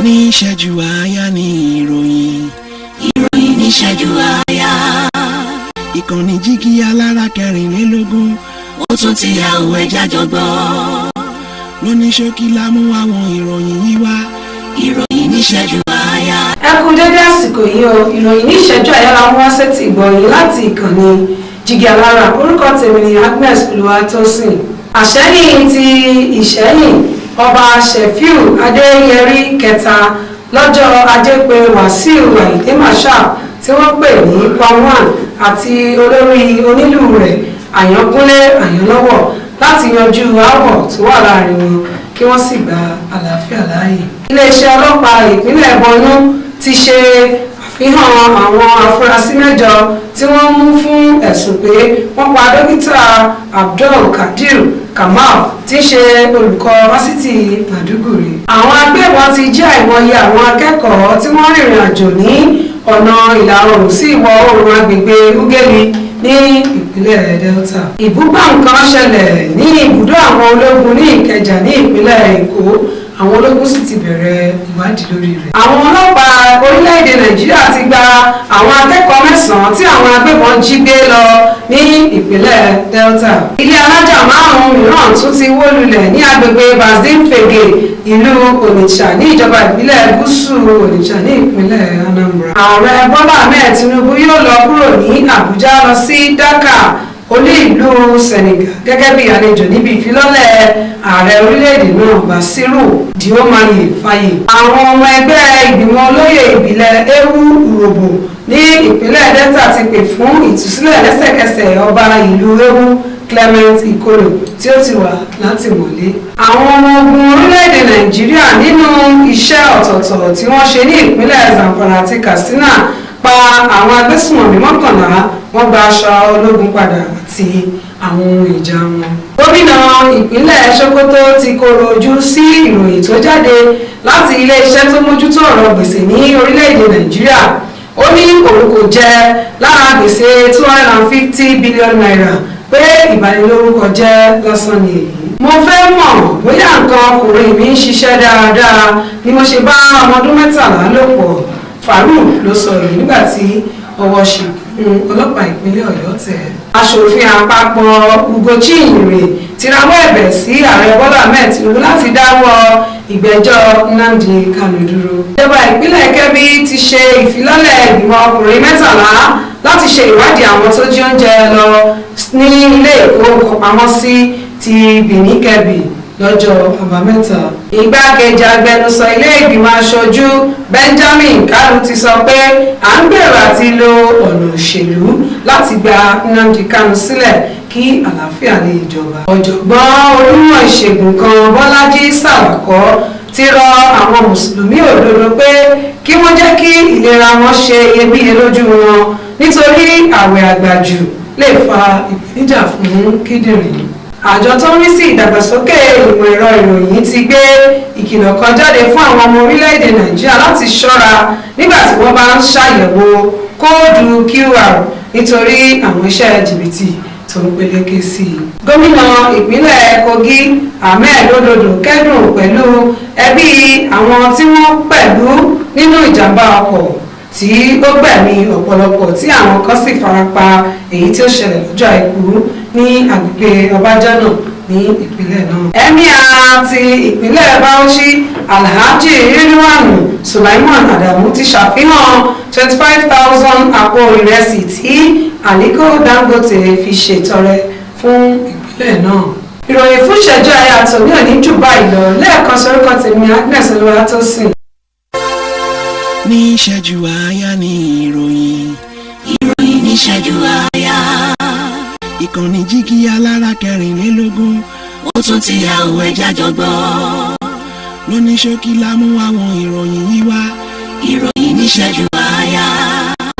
ní ìṣẹ́jú àáyá ní ìròyìn. Ìròyìn ní ìṣẹ́jú àáyá. Ìkànnì jígí alára 24. Ó tún ti yà òwe jájọ gbọ́. Lóní ṣókí la mú àwọn ìròyìn yìí wá. Ìròyìn ní ìṣẹ́jú àáyá. Ẹ kú dédé àsìkò yìí o, ìròyìn ní ìṣẹ́jú àáyá la mú wá sétí ìgbọ̀nyìn láti ìkànnì jígí alára. Orúkọ tèmi ni Agnes Olúwatósìn. Àṣẹ́yìn ti Ìṣẹ́yìn ọba Ṣẹ̀fíù Adéyẹrí kẹta lọ́jọ́ ajé pé Wàsíù Àyìndé Marshal tí wọ́n pè ní Pam1 àti olórí onílù rẹ̀ Àyànkúnlé Àyànlọ́wọ̀ láti yanjú aáwọ̀ tó wà láàrin wọn kí wọ́n sì gba àlàáfíà láàyè. Iléeṣẹ́ ọlọ́pàá ìpínlẹ̀ Borno ti ṣe àfihàn àwọn afurasí 8 tí wọ́n mú fún ẹ̀sùn pé wọ́n pa dókítà Abdul Kadir Kamal tí í ṣe olùkọ́ fásitì Maiduguri. Àwọn agbébọn ti jí àìmọye àwọn akẹ́kọ̀ọ́ tí wọ́n rìnrìn àjò ní ọ̀nà ìlà oòrùn sí ìwọ̀ oòrùn agbègbè Ugeli ní ìpínlẹ̀ Delta. Ibugbamu kan ṣẹlẹ̀ ní ibùdó àwọn ológun ní Ikeja ní ìpínlẹ̀ Èkó. Àwọn ológun sì ti bẹ̀rẹ̀ ìwádìí lórí rẹ̀. Àwọn ọlọ́pàá orílẹ̀-èdè Nàìjíríà ti gba àwọn akẹ́kọ̀ọ́ 9 tí àwọn agbébọn jí gbé lọ ní ìpínlẹ̀ Delta. Ilé alájà 5 mìíràn tún ti wó lulẹ̀ ní agbègbè Bazdin-Fege ìlú Onitsha ní ìjọba ìbílẹ̀ gúúsù Onitsha ní ìpínlẹ̀ Anambra. Ààrẹ Bọ́lá Ahmed Tinubu yóò lọ kúrò ní Àbújá lọ sí Dakar olú ìlú Senegal gẹ́gẹ́ bí àlejò níbi ìfilọ́lẹ̀ ààrẹ orílẹ̀-èdè náà Basiru Diomaye Faye. Àwọn ọmọ ẹgbẹ́ ìgbìmọ̀ olóyè ìbílẹ̀ Ewu Urobo ní ìpínlẹ̀ Delta ti pè fún ìtúsílẹ̀ lẹ́sẹ̀kẹsẹ̀ ọba ìlú Ewu Clement Ikoro tí ó ti wà látìmọ́lé. Àwọn ọmọ ogun orílẹ̀-èdè Nàìjíríà nínú iṣẹ́ ọ̀tọ̀ọ̀tọ̀ tí wọ́n ṣe ní ìpínlẹ̀ Zamfara àti Katsina pa àwọn agbésùnmọ̀mí 11. Wọ́n gba aṣọ ológun padà àti àwọn ohun ìjà wọn. Gómìnà ìpínlẹ̀ Sokoto ti koro ojú sí ìròyìn tó jáde láti ilé-iṣẹ́ tó mójútó ọ̀rọ̀ gbèsè ní orílẹ̀-èdè Nàìjíríà. Ó ní òun kò jẹ lára gbèsè 250 billion naira pé ìbanilórúkọ jẹ́ lásán ni èyí. Mo fẹ́ mọ̀ bóyá nǹkan ọkùnrin mi ń ṣiṣẹ́ dáadáa ni mo ṣe bá ọmọ ọdún 13 lò pọ̀. Farouk ló sọ èyí nígbà tí ọwọ́ ṣìkún ọlọ́pàá ìpínlẹ̀ Ọ̀yọ́ tẹ̀. Aṣòfin àpapọ̀ Ugochi Inyere ti rawọ́ ẹ̀bẹ̀ sí ààrẹ Bọ́lá Ahmed Tinubu láti dáwọ́ ìgbẹ́jọ́ Nnamdi Kanu dúró. Ìjọba ìpínlẹ̀ Kebbi ti ṣe ìfilọ́lẹ̀ ìgbìmọ̀ ọkùnrin 13 láti ṣe ìwádìí àwọn tó jí oúnjẹ lọ ní ilé ìkówópamọ́sí ti Benin Kebbi lọ́jọ́ àbámẹ́ta. Igbákejì agbẹnusọ ilé ìgbìmọ̀ aṣojú Benjamin Kalu ti sọ pé à ń gbèrò àti lo ọ̀nà òṣèlú láti gba Nnamdi Kanu sílẹ̀ kí àlàáfíà lè jọba. Ọ̀jọ̀gbọ́n onímọ̀ ìṣègùn kan Bọ́lájí Sàwàkọ́ ti rọ àwọn mùsùlùmí òdodo pé kí wọ́n jẹ́ kí ìlera wọn ṣe iyebíye lójú wọn nítorí àwẹ̀ àgbàjù lè fa ìpèníjà fún kíndìnrín. Àjọ tó ń rí sí ìdàgbàsókè ìmọ̀ ẹ̀rọ ìròyìn ti gbé ìkìlọ̀ kan jáde fún àwọn ọmọ orílẹ̀-èdè Nàìjíríà láti ṣọ́ra nígbà tí wọ́n bá ń ṣàyẹ̀wò kóòdù QR nítorí àwọn iṣẹ́ jìbìtì tó ń peléke sí i. Gómìnà ìpínlẹ̀ Kogi Ahmed Ododo kẹ́dùn pẹ̀lú ẹbí àwọn tí wọ́n pẹ̀lú nínú ìjàmbá ọkọ̀ tí ó gbẹ̀mí ọ̀pọ̀lọpọ̀ tí àwọn kan sì farapa èyí tí ó ṣẹlẹ̀ lọ́jọ́ àìkú ní agbègbè Ọbájánà ní ìpínlẹ̀ náà. Emir ti ìpínlẹ̀ Bauchi Alhaji Rilwanu Sulaiman Adamu ti ṣàfihàn 25,000 àpò ìrẹsì tí Aliko Dangote fi ṣètọrẹ fún ìpínlẹ̀ náà. Ìròyìn fún ìṣẹ́jú àáyá tòní òní jù báyìí lọ. Lẹ́ẹ̀kan sórúkọ tèmi Agnes Olúwatósìn. Ní ìṣẹ́jú àáyá ní ìròyìn. Ìròyìn ní ìṣẹ́jú àáyá. Ìkànnì jígí alára 24. Ó tún ti yà òwe jájọ gbọ́. Lóní ṣókí la mú àwọn ìròyìn yìí wá. Ìròyìn ní ìṣẹ́jú